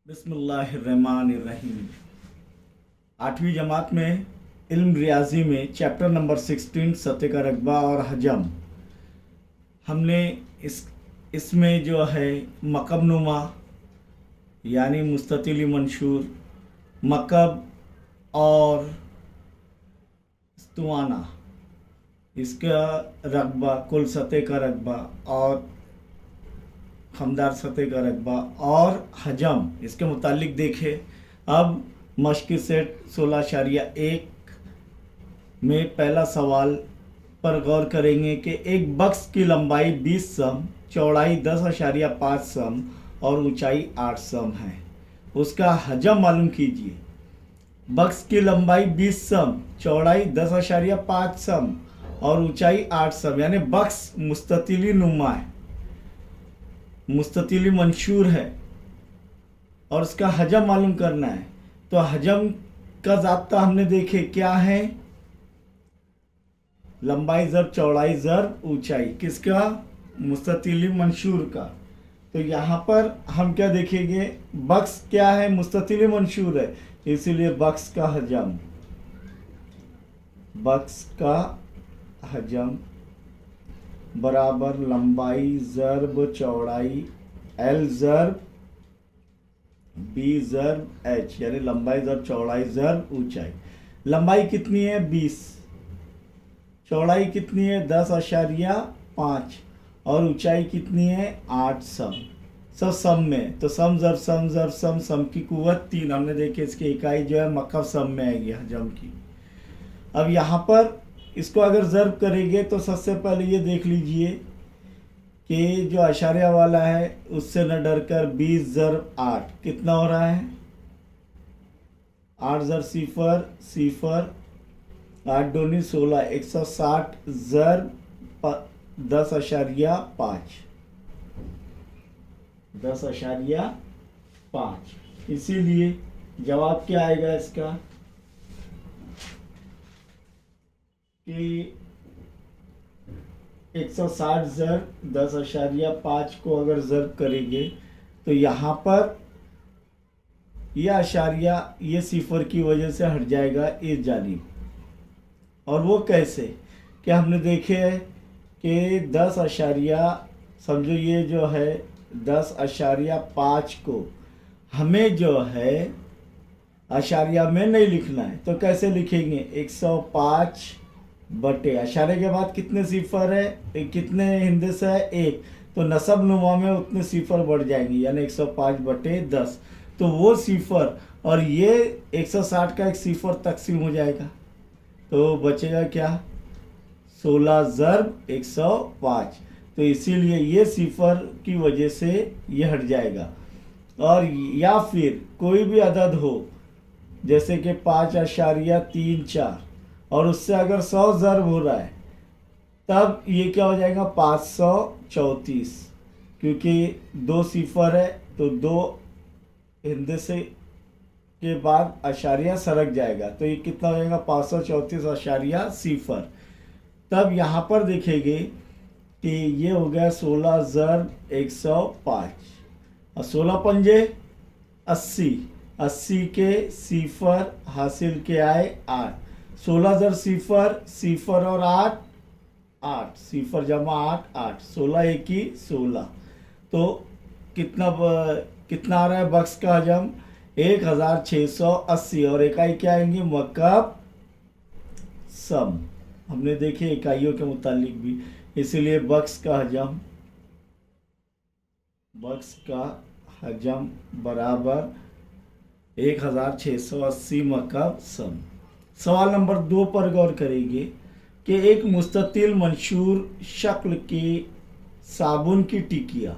बिस्मिल्लाहिर्रहमानिर्रहीम। 8वीं जमात में इल्म रियाजी में चैप्टर नंबर 16 सतह का रकबा और हजम हमने इसमें जो है मकब नुमा यानी मुस्ततिल मंशूर, मकब और स्तुआना, इसका रकबा, कुल सतह का रकबा और खमदार सतह का रकबा और हजम, इसके मुतालिक देखे। अब मश्क सेट 16.1 में पहला सवाल पर गौर करेंगे कि एक बक्स की लंबाई 20 सम, चौड़ाई 10.5 सम और ऊंचाई 8 सम है। उसका हजम मालूम कीजिए। बक्स की लंबाई 20 सम, चौड़ाई 10.5 सम और ऊंचाई 8 सम, यानी बक्स मुस्ततिली नुमा है, मुस्ततिली मंशूर है और उसका हजम मालूम करना है। तो हजम का ज़ाब्ता हमने देखे क्या है, लंबाई ज़र चौड़ाई ज़र ऊंचाई, किसका, मुस्ततिली मंशूर का। तो यहाँ पर हम क्या देखेंगे, बक्स क्या है, मुस्ततिली मंशूर है, इसीलिए बक्स का हजम, बक्स का हजम बराबर लंबाई ज़र्ब चौड़ाई L ज़र्ब B ज़र्ब H, यानी लंबाई ज़र्ब चौड़ाई ज़र्ब ऊंचाई। लंबाई कितनी है 20, चौड़ाई कितनी है 10.5 और ऊंचाई कितनी है 8 सम, सब सम में। तो सम ज़र सम ज़र सम, सम की कुव्वत 3 हमने देखे, इसकी इकाई जो है मकब सम में आएगी हजम की। अब यहाँ पर इसको अगर ज़र्ब करेंगे तो सबसे पहले ये देख लीजिए कि जो अशारिया वाला है उससे न डरकर 20 ज़र्ब 8 कितना हो रहा है, 8 ज़र सिफर सिफर, 8 दूनी 16, 160 ज़र्ब 10.5, 10.5। इसीलिए जवाब क्या आएगा इसका कि 160 ज़र्ब 10.5 को अगर ज़र्ब करेंगे तो यहाँ पर यह अशारिया ये सिफर की वजह से हट जाएगा इस जानिब। और वो कैसे, कि हमने देखे है कि 10 समझो ये जो है 10.5 को हमें जो है अशारिया में नहीं लिखना है, तो कैसे लिखेंगे, 105 बटे अशारे के बाद कितने सिफर है, कितने हिंदस है 1, तो नसब नुमा में उतने सिफर बढ़ जाएंगे, यानी 105 बटे 10। तो वो सिफर और ये 160 का एक सिफर तकसीम हो जाएगा, तो बचेगा क्या, 16 ज़र्ब 105। तो इसीलिए ये सिफर की वजह से ये हट जाएगा। और या फिर कोई भी अदद हो जैसे कि 5.34 और उससे अगर 100 ज़र्ब हो रहा है तब ये क्या हो जाएगा 534, क्योंकि 2 सिफर है तो 2 हिंदसे के बाद अशारिया सरक जाएगा, तो ये कितना हो जाएगा 534 अशारिया सिफर। तब यहाँ पर देखेंगे कि ये हो गया 16 ज़र्ब 105 और 16 पंजे 80, 80 के सिफर हासिल के आए 8, 16 ज़र सिफर सिफर और 8 8, सिफर जमा 8 8, 16 1 16। तो कितना आ रहा है बक्स का हजम 1680 और इकाई क्या आएंगी, मकब सम, हमने देखे इकाइयों के मुतालिक भी। इसीलिए बक्स का हजम बराबर 1680 मकब सम। सवाल नंबर 2 पर गौर करेंगे कि एक मुस्ततिल मंशूर शक्ल की साबुन की टिकिया,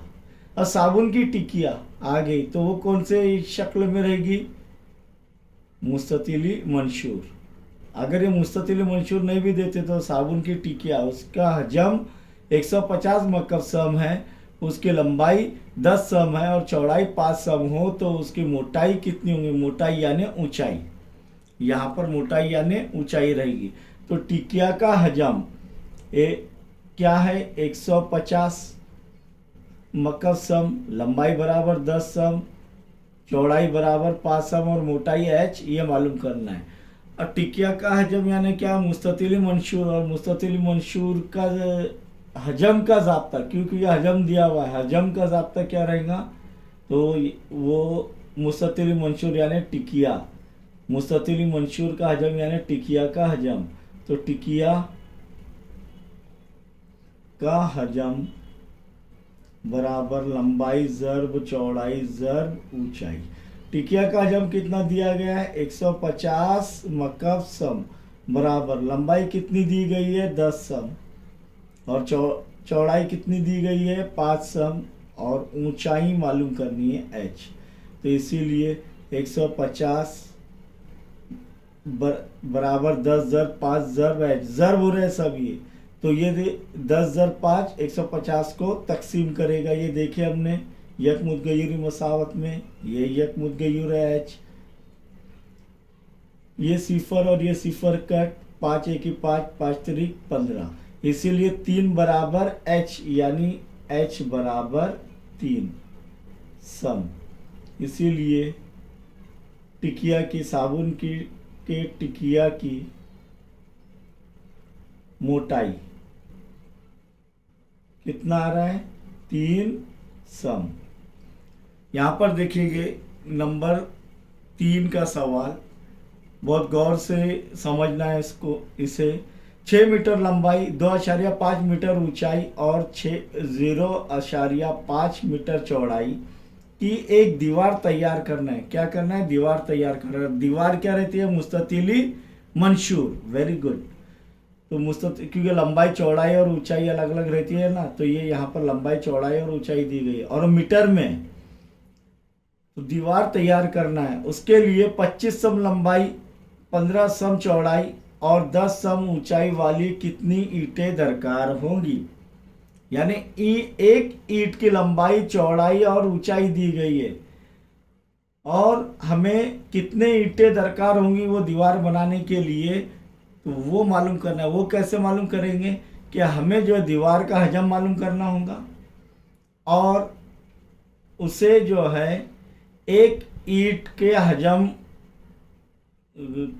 और साबुन की टिकिया आ गई तो वो कौन से शक्ल में रहेगी, मुस्ततिली मंशूर। अगर ये मुस्ततिली मंशूर नहीं भी देते तो साबुन की टिकिया, उसका हजम 150 मकब सम है, उसकी लंबाई 10 सम है और चौड़ाई 5 सम हो, तो उसकी मोटाई कितनी होगी, मोटाई यानी ऊंचाई, यहाँ पर मोटाई यानी ऊंचाई रहेगी। तो टिकिया का हजम क्या है 150 मकब सम, लंबाई बराबर 10 सम, चौड़ाई बराबर 5 सम और मोटाई h, ये मालूम करना है। और टिकिया का हजम यानी क्या, मुस्ततिल मंशूर, और मुस्ततिल मंशूर का हजम का ज़ाब्ता, क्योंकि ये हजम दिया हुआ है, हजम का ज़ाब्ता क्या रहेगा, तो वो मुस्ततिल मंशूर यानी टिकिया, मुस्ततिल मंशूर का हजम यानी टिकिया का हजम। तो टिकिया का हजम बराबर लंबाई ज़र्ब चौड़ाई ज़र्ब ऊंचाई। टिकिया का हजम कितना दिया गया है, 150 मकब सम, बराबर लंबाई कितनी दी गई है, 10 सम, और चौड़ाई कितनी दी गई है, 5 सम, और ऊंचाई मालूम करनी है h। तो इसीलिए 150 बराबर 10 ज़र्ब 5 ज़र्ब h, ज़र्ब हो रहे सब ये, तो ये 10 ज़र्ब 5 150 को तकसीम करेगा। ये देखिए हमने यक मुद्गय्युर मसावत में, ये यक मुद्गय्युर है h, ये सिफर और ये सिफर कट, 5 1 5 5 3 15, इसीलिए 3 बराबर h, यानी h बराबर 3 सम। इसीलिए टिकिया की साबुन की के टिकिया की मोटाई कितना आ रहा है, 3 सम। यहाँ पर देखिए नंबर 3 का सवाल, बहुत गौर से समझना है इसको। इसे 6 मीटर लंबाई 2.5 मीटर ऊंचाई और 0.5 मीटर चौड़ाई की एक दीवार तैयार करना है। क्या करना है, दीवार तैयार करना है। दीवार क्या रहती है, मुस्ततिली मंशूर, वेरी गुड। तो क्योंकि लंबाई चौड़ाई और ऊंचाई अलग अलग रहती है ना, तो ये यहाँ पर लंबाई चौड़ाई और ऊंचाई दी गई है और मीटर में, तो दीवार तैयार करना है। उसके लिए 25 सम लंबाई 15 सम चौड़ाई और 10 सम ऊंचाई वाली कितनी ईंटें दरकार होंगी। यानी एक ईंट की लंबाई चौड़ाई और ऊंचाई दी गई है और हमें कितने ईंटें दरकार होंगी वो दीवार बनाने के लिए, तो वो मालूम करना है। वो कैसे मालूम करेंगे कि हमें जो दीवार का हजम मालूम करना होगा और उसे जो है एक ईंट के हजम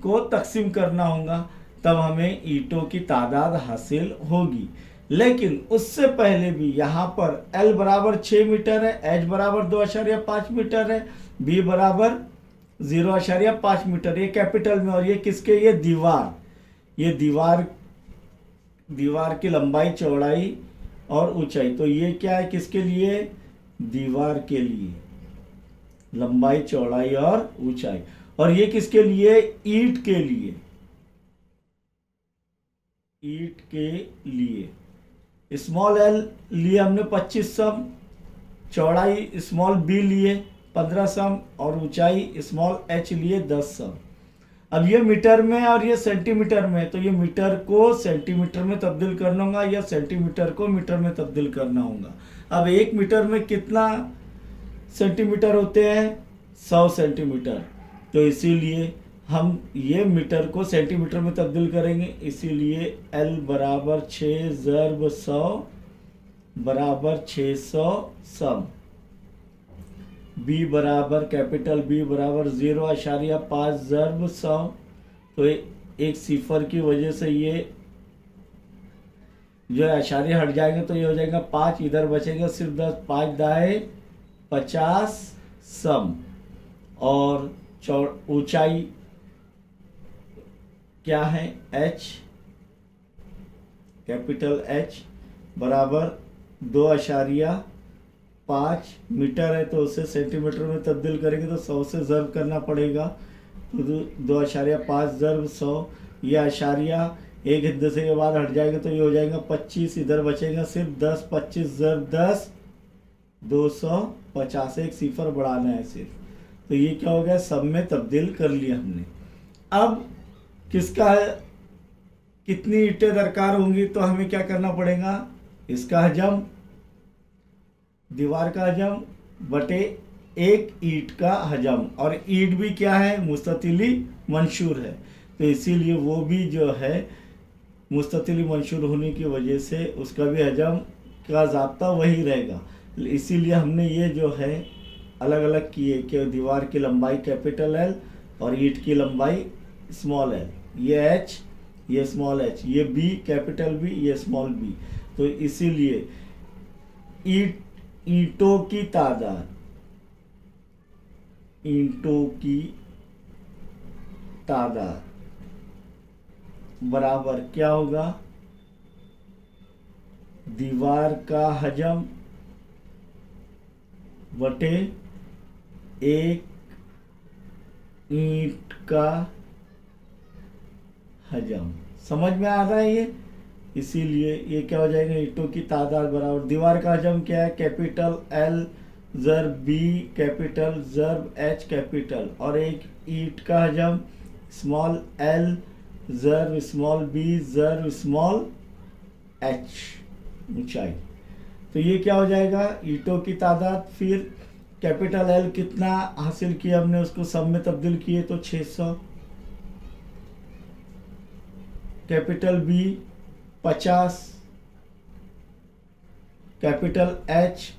को तकसीम करना होगा, तब हमें ईंटों की तादाद हासिल होगी। लेकिन उससे पहले भी यहाँ पर L बराबर 6 मीटर है, H बराबर 2.5 मीटर है, B बराबर 0.5 मीटर, ये कैपिटल में, और ये किसके, ये दीवार की लंबाई चौड़ाई और ऊंचाई। तो ये क्या है, किसके लिए, दीवार के लिए, लंबाई चौड़ाई और ऊंचाई। और ये किसके लिए, ईंट के लिए, ईंट के लिए। स्मॉल एल लिए हमने 25 सम, चौड़ाई स्मॉल बी लिए 15 सम और ऊंचाई स्मॉल एच लिए 10 सम। अब ये मीटर में और ये सेंटीमीटर में, तो ये मीटर को सेंटीमीटर में तब्दील करना होगा या सेंटीमीटर को मीटर में तब्दील करना होगा। अब 1 मीटर में कितना सेंटीमीटर होते हैं, 100 सेंटीमीटर। तो इसीलिए हम ये मीटर को सेंटीमीटर में तब्दील करेंगे, इसीलिए L बराबर 6 ज़र्ब 100 बराबर 600 सम। B बराबर कैपिटल B बराबर 0.5 ज़र्ब 100, तो एक सिफर की वजह से ये जो अशारिया हट जाएंगे तो ये हो जाएगा 5, इधर बचेगा सिर्फ 10, 5 दाए 50 सम। और ऊंचाई क्या है, H कैपिटल H बराबर 2.5 मीटर है, तो उसे सेंटीमीटर में तब्दील करेंगे तो 100 से ज़र्ब करना पड़ेगा, तो 2.5 ज़र्ब 100। यह अशारिया एक हिस्से के बाद हट जाएगा तो ये हो जाएगा 25, इधर बचेगा सिर्फ 10, 25 ज़र्ब 10 250, एक सिफर बढ़ाना है सिर्फ। तो ये क्या हो गया, सब में तब्दील कर लिया हमने। अब किसका है, कितनी ईंटें दरकार होंगी, तो हमें क्या करना पड़ेगा, इसका हजम, दीवार का हजम बटे एक ईंट का हजम, और ईंट भी क्या है, मुस्ततिली मंशूर है, तो इसीलिए वो भी जो है मुस्ततिली मंशूर होने की वजह से उसका भी हजम का ज़ाब्ता वही रहेगा। इसीलिए हमने ये जो है अलग अलग किए कि दीवार की लंबाई कैपिटल एल और ईंट की लंबाई स्मॉल एल, ये एच, ये स्मॉल एच, ये बी कैपिटल बी, ये स्मॉल बी। तो इसीलिए ईंटों की तादाद, ईंटों की तादाद बराबर क्या होगा, दीवार का हजम बटे एक ईंट का हजम। समझ में आ रहा है ये? इसीलिए ये क्या हो जाएगा, ईंटों की तादाद बराबर दीवार का हजम क्या है, कैपिटल एल ज़र्ब बी कैपिटल ज़र्ब एच कैपिटल, और एक ईंट का हजम स्मॉल एल ज़र्ब स्मॉल बी ज़र्ब स्मॉल एच ऊंचाई। तो ये क्या हो जाएगा, ईंटों की तादाद, फिर कैपिटल एल कितना हासिल किया हमने, उसको सब में तब्दील किए तो 600, कैपिटल बी 50, कैपिटल एच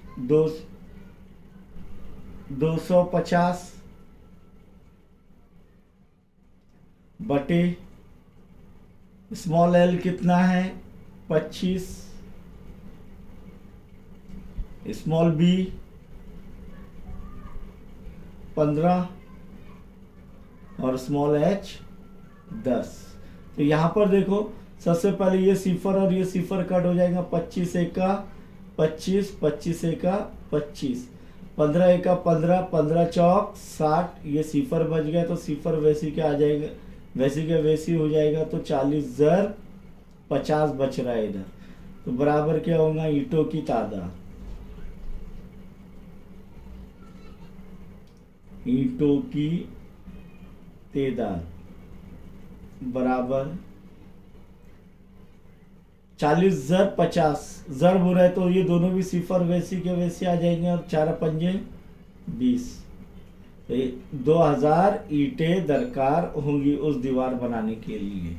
250 बटे स्मॉल एल कितना है 25, स्मॉल बी 15 और स्मॉल एच 10। तो यहाँ पर देखो सबसे पहले ये सिफर और ये सिफर कट हो जाएगा, 25 एका 25, 25 एका 25, 15 एका 15, 15 चौक 60, ये सिफर बच गया तो सिफर वैसी के आ जाएगा, वैसी के वैसी हो जाएगा तो 40 ज़र 50 बच रहा है इधर। तो बराबर क्या होगा, ईंटों की तादाद, ईंटों की तादाद बराबर 40 ज़र 50, ज़र हो रहा है तो ये दोनों भी सिफर वैसी के वैसे आ जाएंगे, और 4 पंजे 20, तो 2000 ईंटें दरकार होंगी उस दीवार बनाने के लिए।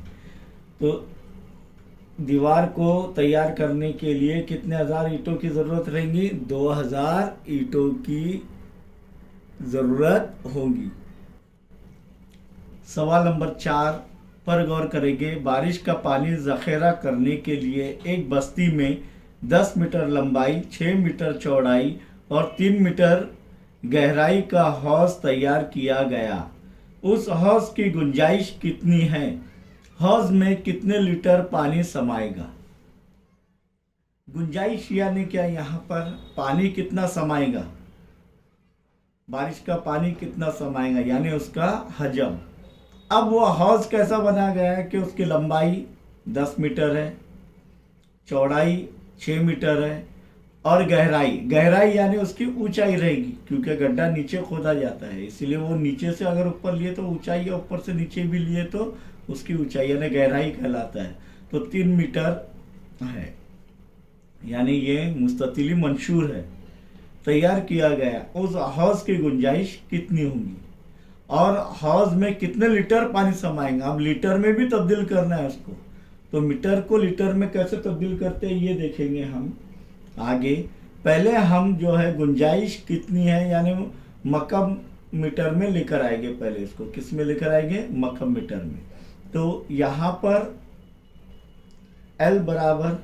तो दीवार को तैयार करने के लिए कितने हजार ईंटों की ज़रूरत रहेंगी, 2000 ईंटों की ज़रूरत होगी। सवाल नंबर 4 पर गौर करेंगे। बारिश का पानी ज़ख़ीरा करने के लिए एक बस्ती में 10 मीटर लंबाई, 6 मीटर चौड़ाई और 3 मीटर गहराई का हौज तैयार किया गया। उस हौज की गुंजाइश कितनी है? हौज में कितने लीटर पानी समाएगा? गुंजाइश यानी क्या, यहाँ पर पानी कितना समाएगा, बारिश का पानी कितना समाएगा यानी उसका हजम। अब वो हौज कैसा बना गया है कि उसकी लंबाई 10 मीटर है, चौड़ाई 6 मीटर है और गहराई यानी उसकी ऊंचाई रहेगी, क्योंकि गड्ढा नीचे खोदा जाता है इसीलिए वो नीचे से अगर ऊपर लिए तो ऊंचाई है, ऊपर से नीचे भी लिए तो उसकी ऊंचाई यानी गहराई कहलाता है। तो 3 मीटर है यानी ये मुस्ततिली मंशूर है, तैयार किया गया। उस हौज की गुंजाइश कितनी होगी और हौज में कितने लीटर पानी समाएंगे। अब लीटर में भी तब्दील करना है उसको, तो मीटर को लीटर में कैसे तब्दील करते हैं ये देखेंगे हम आगे। पहले हम जो है गुंजाइश कितनी है यानी मकम मीटर में लेकर आएंगे, पहले इसको किस में लेकर आएंगे, मकम मीटर में। तो यहाँ पर L बराबर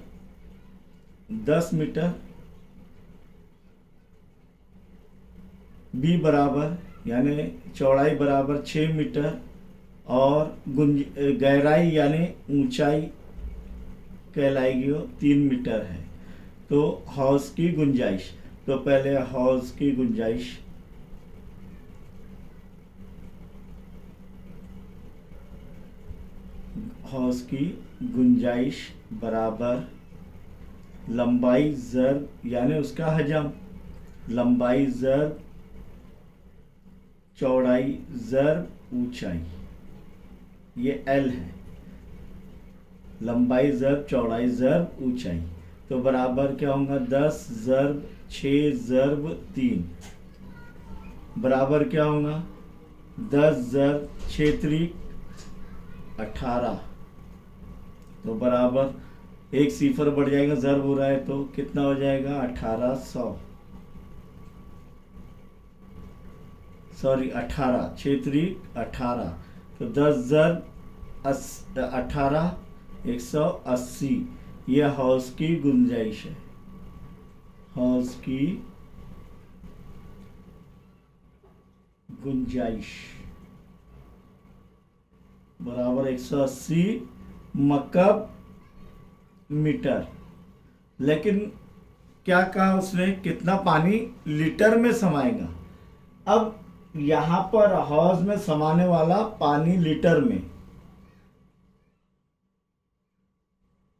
10 मीटर, B बराबर यानी चौड़ाई बराबर 6 मीटर और गहराई यानी ऊंचाई कहलाएगी वो 3 मीटर है। तो हौज की गुंजाइश, तो पहले हौज की गुंजाइश बराबर लंबाई ज़र यानी उसका हजम, लंबाई ज़र चौड़ाई ज़र ऊंचाई, ये L है, लंबाई ज़र चौड़ाई ज़र ऊंचाई। तो बराबर क्या होगा 10 ज़र्ब 6 ज़र्ब 3 बराबर क्या होगा 10 ज़र्ब 6 त्रिक 18। तो बराबर एक सिफर बढ़ जाएगा, ज़र्ब हो रहा है तो कितना हो जाएगा 1800। सॉरी 18, 6×3 18, तो 10 ज़र 18 180, यह हाउस की गुंजाइश है, हाउस की गुंजाइश बराबर 180 मकब मीटर। लेकिन क्या कहा उसने, कितना पानी लीटर में समाएगा। अब यहां पर हाउस में समाने वाला पानी लीटर में,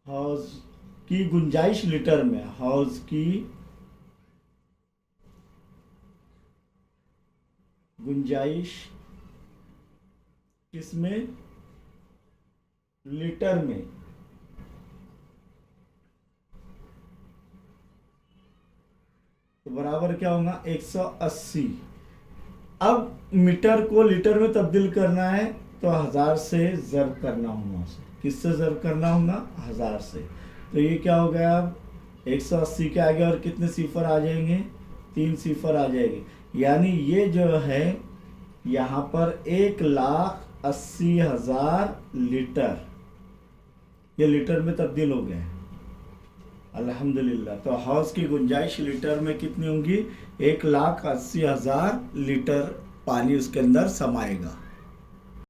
हाउस की गुंजाइश लीटर में, हाउस की गुंजाइश किसमें, लीटर में। तो बराबर क्या होगा 180। अब मीटर को लीटर में तब्दील करना है तो 1000 से ज़र्ब करना होगा उसे। किससे ज़र्ब करना होगा, 1000 से। तो ये क्या हो गया, अब 180 के आगे और कितने सिफर आ जाएंगे, 3 सिफर आ जाएंगे। यानी ये जो है यहाँ पर 1,80,000 लीटर, ये लीटर में तब्दील हो गया। अल्हम्दुलिल्लाह। तो हाउस की गुंजाइश लीटर में कितनी होगी, 1,80,000 लीटर पानी उसके अंदर समाएगा।